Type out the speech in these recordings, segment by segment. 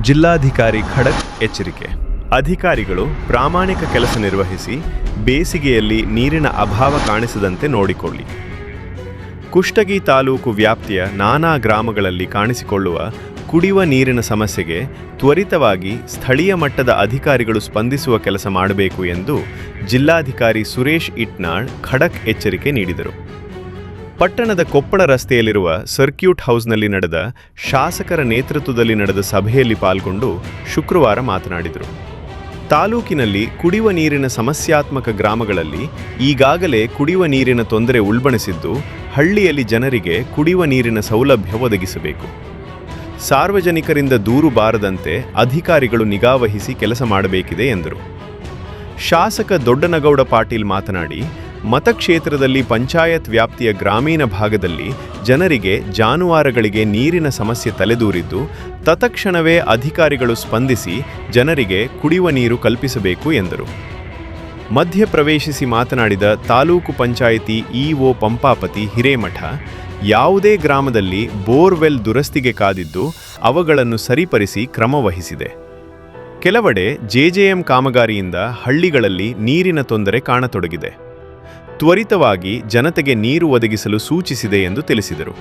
ಜಿಲ್ಲಾಧಿಕಾರಿ ಖಡಕ್ ಎಚ್ಚರಿಕೆ. ಅಧಿಕಾರಿಗಳು ಪ್ರಾಮಾಣಿಕ ಕೆಲಸ ನಿರ್ವಹಿಸಿ ಬೇಸಿಗೆಯಲ್ಲಿ ನೀರಿನ ಅಭಾವ ಕಾಣಿಸದಂತೆ ನೋಡಿಕೊಳ್ಳಿ. ಕುಷ್ಟಗಿ ತಾಲೂಕು ವ್ಯಾಪ್ತಿಯ ನಾನಾ ಗ್ರಾಮಗಳಲ್ಲಿ ಕಾಣಿಸಿಕೊಳ್ಳುವ ಕುಡಿಯುವ ನೀರಿನ ಸಮಸ್ಯೆಗೆ ತ್ವರಿತವಾಗಿ ಸ್ಥಳೀಯ ಮಟ್ಟದ ಅಧಿಕಾರಿಗಳು ಸ್ಪಂದಿಸುವ ಕೆಲಸ ಮಾಡಬೇಕು ಎಂದು ಜಿಲ್ಲಾಧಿಕಾರಿ ಸುರೇಶ್ ಇಟ್ನಾಳ್ ಖಡಕ್ ಎಚ್ಚರಿಕೆ ನೀಡಿದರು. ಪಟ್ಟಣದ ಕೊಪ್ಪಳ ರಸ್ತೆಯಲ್ಲಿರುವ ಸರ್ಕ್ಯೂಟ್ ಹೌಸ್ನಲ್ಲಿ ನಡೆದ ಶಾಸಕರ ನೇತೃತ್ವದಲ್ಲಿ ನಡೆದ ಸಭೆಯಲ್ಲಿ ಪಾಲ್ಗೊಂಡು ಶುಕ್ರವಾರ ಮಾತನಾಡಿದರು. ತಾಲೂಕಿನಲ್ಲಿ ಕುಡಿಯುವ ನೀರಿನ ಸಮಸ್ಯಾತ್ಮಕ ಗ್ರಾಮಗಳಲ್ಲಿ ಈಗಾಗಲೇ ಕುಡಿಯುವ ನೀರಿನ ತೊಂದರೆ ಉಲ್ಬಣಿಸಿದ್ದು, ಹಳ್ಳಿಯಲ್ಲಿ ಜನರಿಗೆ ಕುಡಿಯುವ ನೀರಿನ ಸೌಲಭ್ಯ ಒದಗಿಸಬೇಕು. ಸಾರ್ವಜನಿಕರಿಂದ ದೂರು ಬಾರದಂತೆ ಅಧಿಕಾರಿಗಳು ನಿಗಾವಹಿಸಿ ಕೆಲಸ ಮಾಡಬೇಕಿದೆ ಎಂದರು. ಶಾಸಕ ದೊಡ್ಡನಗೌಡ ಪಾಟೀಲ್ ಮಾತನಾಡಿ, ಮತಕ್ಷೇತ್ರದಲ್ಲಿ ಪಂಚಾಯತ್ ವ್ಯಾಪ್ತಿಯ ಗ್ರಾಮೀಣ ಭಾಗದಲ್ಲಿ ಜನರಿಗೆ ಜಾನುವಾರುಗಳಿಗೆ ನೀರಿನ ಸಮಸ್ಯೆ ತಲೆದೂರಿದ್ದು, ತತ್ಕ್ಷಣವೇ ಅಧಿಕಾರಿಗಳು ಸ್ಪಂದಿಸಿ ಜನರಿಗೆ ಕುಡಿಯುವ ನೀರು ಕಲ್ಪಿಸಬೇಕು ಎಂದರು. ಮಧ್ಯಪ್ರವೇಶಿಸಿ ಮಾತನಾಡಿದ ತಾಲೂಕು ಪಂಚಾಯಿತಿ ಇಒ ಪಂಪಾಪತಿ ಹಿರೇಮಠ, ಯಾವುದೇ ಗ್ರಾಮದಲ್ಲಿ ಬೋರ್ವೆಲ್ ದುರಸ್ತಿಗೆ ಕಾದಿದ್ದು ಅವುಗಳನ್ನು ಸರಿಪಡಿಸಿ ಕ್ರಮ ವಹಿಸಿದೆ. ಕೆಲವೆಡೆ ಜೆಜೆಎಂ ಕಾಮಗಾರಿಯಿಂದ ಹಳ್ಳಿಗಳಲ್ಲಿ ನೀರಿನ ತೊಂದರೆ ಕಾಣತೊಡಗಿದೆ. ತ್ವರಿತವಾಗಿ ಜನತೆಗೆ ನೀರು ಒದಗಿಸಲು ಸೂಚಿಸಿದೆ ಎಂದು ತಿಳಿಸಿದರು.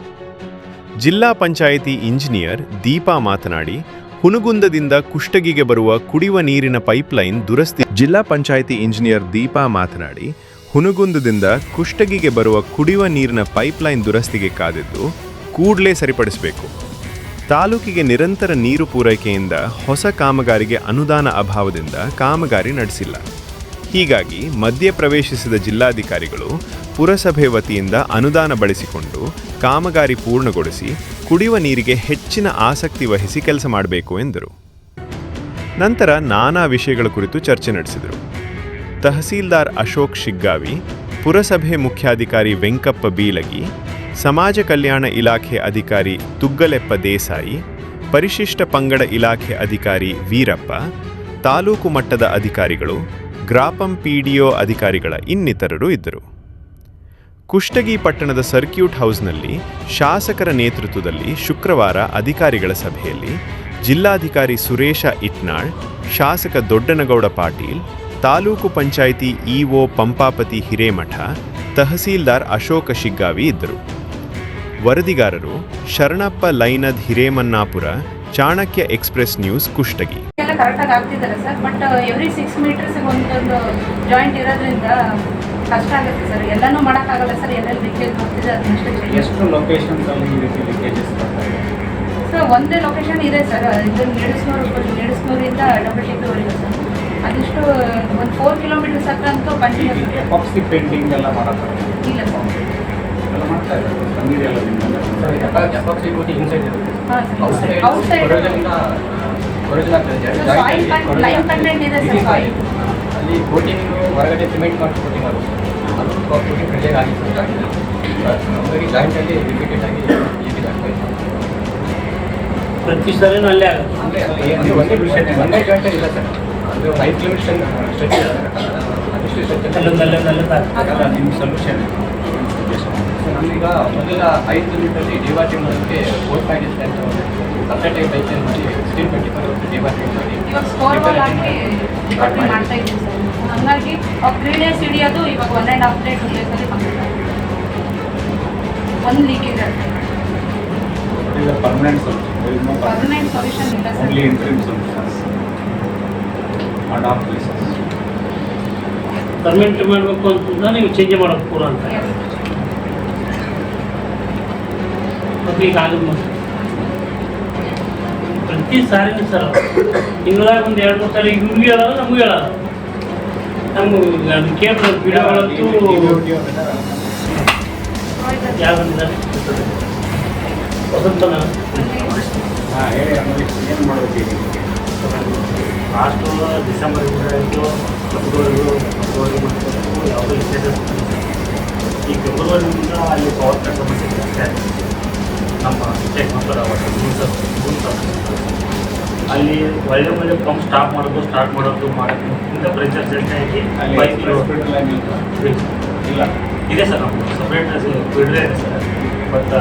ಜಿಲ್ಲಾ ಪಂಚಾಯಿತಿ ಇಂಜಿನಿಯರ್ ದೀಪಾ ಮಾತನಾಡಿ, ಹುನಗುಂದದಿಂದ ಕುಷ್ಟಗಿಗೆ ಬರುವ ಕುಡಿಯುವ ನೀರಿನ ಪೈಪ್ಲೈನ್ ದುರಸ್ತಿ. ಜಿಲ್ಲಾ ಪಂಚಾಯಿತಿ ಇಂಜಿನಿಯರ್ ದೀಪಾ ಮಾತನಾಡಿ, ಹುನಗುಂದದಿಂದ ಕುಷ್ಟಗಿಗೆ ಬರುವ ಕುಡಿಯುವ ನೀರಿನ ಪೈಪ್ಲೈನ್ ದುರಸ್ತಿಗೆ ಕಾದಿದ್ದು ಕೂಡಲೇ ಸರಿಪಡಿಸಬೇಕು. ತಾಲೂಕಿಗೆ ನಿರಂತರ ನೀರು ಪೂರೈಕೆಯಿಂದ ಹೊಸ ಕಾಮಗಾರಿಗೆ ಅನುದಾನ ಅಭಾವದಿಂದ ಕಾಮಗಾರಿ ನಡೆಸಿಲ್ಲ. ಹೀಗಾಗಿ ಮಧ್ಯಪ್ರವೇಶಿಸಿದ ಜಿಲ್ಲಾಧಿಕಾರಿಗಳು ಪುರಸಭೆ ವತಿಯಿಂದ ಅನುದಾನ ಬಳಸಿಕೊಂಡು ಕಾಮಗಾರಿ ಪೂರ್ಣಗೊಳಿಸಿ ಕುಡಿಯುವ ನೀರಿಗೆ ಹೆಚ್ಚಿನ ಆಸಕ್ತಿ ವಹಿಸಿ ಕೆಲಸ ಮಾಡಬೇಕು ಎಂದರು. ನಂತರ ನಾನಾ ವಿಷಯಗಳ ಕುರಿತು ಚರ್ಚೆ ನಡೆಸಿದರು. ತಹಸೀಲ್ದಾರ್ ಅಶೋಕ್ ಶಿಗ್ಗಾವಿ, ಪುರಸಭೆ ಮುಖ್ಯಾಧಿಕಾರಿ ವೆಂಕಪ್ಪ ಬೀಲಗಿ, ಸಮಾಜ ಕಲ್ಯಾಣ ಇಲಾಖೆ ಅಧಿಕಾರಿ ತುಗ್ಗಲೆಪ್ಪ ದೇಸಾಯಿ, ಪರಿಶಿಷ್ಟ ಪಂಗಡ ಇಲಾಖೆ ಅಧಿಕಾರಿ ವೀರಪ್ಪ, ತಾಲೂಕು ಮಟ್ಟದ ಅಧಿಕಾರಿಗಳು, ಗ್ರಾಪಂ ಪಿಡಿಒ ಅಧಿಕಾರಿಗಳ ಇನ್ನಿತರರು ಇದ್ದರು. ಕುಷ್ಟಗಿ ಪಟ್ಟಣದ ಸರ್ಕ್ಯೂಟ್ ಹೌಸ್ನಲ್ಲಿ ಶಾಸಕರ ನೇತೃತ್ವದಲ್ಲಿ ಶುಕ್ರವಾರ ಅಧಿಕಾರಿಗಳ ಸಭೆಯಲ್ಲಿ ಜಿಲ್ಲಾಧಿಕಾರಿ ಸುರೇಶ ಇಟ್ನಾಳ್, ಶಾಸಕ ದೊಡ್ಡನಗೌಡ ಪಾಟೀಲ್, ತಾಲೂಕು ಪಂಚಾಯಿತಿ ಇಒ ಪಂಪಾಪತಿ ಹಿರೇಮಠ, ತಹಸೀಲ್ದಾರ್ ಅಶೋಕ ಶಿಗ್ಗಾವಿ ಇದ್ದರು. ವರದಿಗಾರರು ಶರಣಪ್ಪ ಲೈನದ್ ಹಿರೇಮನ್ನಾಪುರ, ಚಾಣಕ್ಯ ಎಕ್ಸ್‌ಪ್ರೆಸ್ ನ್ಯೂಸ್, ಕುಷ್ಟಗಿ. ಕರೆಕ್ಟಾಗಿ ಆಗ್ತಿದ್ದಾರೆ ಸರ್, ಬಟ್ ಎವ್ರಿ 6 ಮೀಟರ್ಸ್ ಒಂದೊಂದು ಜಾಯಿಂಟ್ ಇರೋದ್ರಿಂದ ಕಷ್ಟ ಆಗುತ್ತೆ ಸರ್. ಎಲ್ಲನೂ ಮಾಡೋಕ್ಕಾಗಲ್ಲ ಸರ್. ಎಲ್ಲೆಲ್ಲಿ ಲೀಕೇಜ್ ಬರ್ತಿದೆ ಅದನ್ನಷ್ಟೇ ಚೆಕ್. ಎಷ್ಟು ಲೊಕೇಶನ್ಸಲ್ಲಿ ಈ ರೀತಿ ಲೀಕೇಜಸ್ ಬರ್ತಾ ಇದೆ ಸರ್? ಒಂದೇ ಲೊಕೇಶನ್ ಇದೆ ಸರ್, ಇದು ನಿಡಸ್ನೂರಿಂದ ಡಬಲ್ಟಿವರೆಗೆ ಸರ್. ಅದಿಷ್ಟು ಒಂದು 4 ಕಿಲೋಮೀಟರ್ಸ್ ಹತ್ರ ಅಂತೂ ಕಂಟಿನ್ಯೂಸ್. ಎಪಾಕ್ಸಿ ಪೇಂಟಿಂಗ್ ಎಲ್ಲ ಮಾಡ್ತಾರೆ? ಇಲ್ಲ ಸರ್, ಎಲ್ಲ ಮಾಡ್ತಾ ಇದ್ದಾರೆ. ಸಂಗೀತ ಎಪಾಕ್ಸಿ ಕೋಟಿಂಗ್ ಇನ್ಸೈಡ್ ಇರುತ್ತೆ. ಹಾಂ ಸರ್, ಔಟ್ಸೈಡ್ ಲೈನ್ ಕಂಟೆಂಟ್ ಇದೆ ಸರ್. ಸಾಯಿಲ್ ಅಲ್ಲಿ ಕೋಟಿಂಗ್ ಹೊರಗಡೆ ಸಿಮೆಂಟ್ ಮಾಡಿ ಕೋಟಿಂಗ್ ಆಗುತ್ತೆ. ಅದು ಕೋಟಿಂಗ್ ಫ್ರೆಂಡ್ಲಿಯಾಗಿ ಆಗಿತ್ತು. ಹಾಗಾಗಿ ಜಾಯಿಂಟಲ್ಲಿ ರಿಪೀಟೆಡ್ ಆಗಿ ಲೀಕೇಜ್ ಆಗ್ತಾ ಇದೆ. ಪ್ರತಿ ಸರಿನೂ ಅಲ್ಲೇ ಆಗುತ್ತೆ. ಅಂದರೆ ಒಂದೇ ವಿಷಯ ಒಂದೇ ಜಾಯಿಂಟಲ್ಲಿ ಇಲ್ಲ ಸರ್. ಅದು 5 ಕಿಲೋಮೀಟರ್ ಸ್ಟ್ರೆಚ್ ಇದೆ. ಅದಿಷ್ಟು ಸ್ಟ್ರೆಚ್ ಅಲ್ಲ ನಿಮ್ಮ ಸೊಲ್ಯೂಷನ್. ನಮಗೀಗ ಮೊದಲ 5 ಕಿಲೋಮೀಟರಲ್ಲಿ ಡಿವಾರ್ಟಿಂಗ್ ಮಾಡೋದಕ್ಕೆ 4.5 ಸಪ್ರೇಟಾಗಿ ಪೈಪ್ಲೈನ್ ಮಾಡಿ 1625 ಡಿವಾರ್ಟಿಂಗ್ ಮಾಡಿ ಇವಾಗ ಸ್ಕೋರ್ ಬಾಲ್ ಆಗಿ ಡಿಪಾರ್ಟ್ಮೆಂಟ್ ಮಾಡ್ತಾ ಇದ್ದೀವಿ ಸರ್. ಹಾಗಾಗಿ 3 ಡೇಸ್ ಹಿಡಿಯೋದು ಇವಾಗ 1.5 ಡೇಸಲ್ಲಿ ಕಂಪ್ಲೀಟ್ ಆಗಿದೆ. ಒಂದು ಲೀಕೇಜ್ ಆಗ್ತದೆ. ಪರ್ಮನೆಂಟ್ ಸೊಲ್ಯೂಷನ್ ಇಲ್ಲ sir. Only interim solutions at of places. Permanent ಮಾಡಬೇಕು ಅಂತಂದ್ರೆ ನೀವು ಚೇಂಜ್ ಮಾಡೋಕ್ಕೆ ಪೂರ ಅಂತ ಈಗ ಆಗೋದು ಮತ್ತೆ ಪ್ರತಿ ಸಾರಿನೂ ಸರ್ ತಿಂಗಳಾಗ ಒಂದು 2-3 ಸಲ ಇವ್ರಿಗೆ ಹೇಳೋದು ನಮಗೂ ಹೇಳೋದು. ನಮ್ಗೆ ಕೇಳಿದ್ರೆ ವಿಡಿಯೋಗಳಂತೂ ಯಾವ್ದಂದ್ರೆ ವಸಂತನ ಏನು ಮಾಡಬೇಕು? ಲಾಸ್ಟು ಡಿಸೆಂಬರ್ ಫೆಬ್ರವರಿ ಮತ್ತು ಯಾವುದೋ ವಿಶೇಷ ಈ ಫೆಬ್ರವರಿಯಿಂದ ಅಲ್ಲಿ ಪವರ್ ಕಟ್ ಸಮಸ್ಯೆ ಜಾಸ್ತಿ ನಮ್ಮ ಸ್ಟೇಟ್ ಮಾಡ್ತಾರೆ. ಅಲ್ಲಿ ಒಳ್ಳೆ ಪಂಪ್ ಸ್ಟಾರ್ಟ್ ಮಾಡೋದು ಇಂಥ ಪ್ರೆಷರ್ ಸೆಟ್ ಆಗಿ ಇಲ್ಲ ಇದೆ ಸರ್. ನಮ್ಮ ಸಪ್ರೇಟ್ ಬಿಡ್ರೆ ಇದೆ ಸರ್. ಬಟ್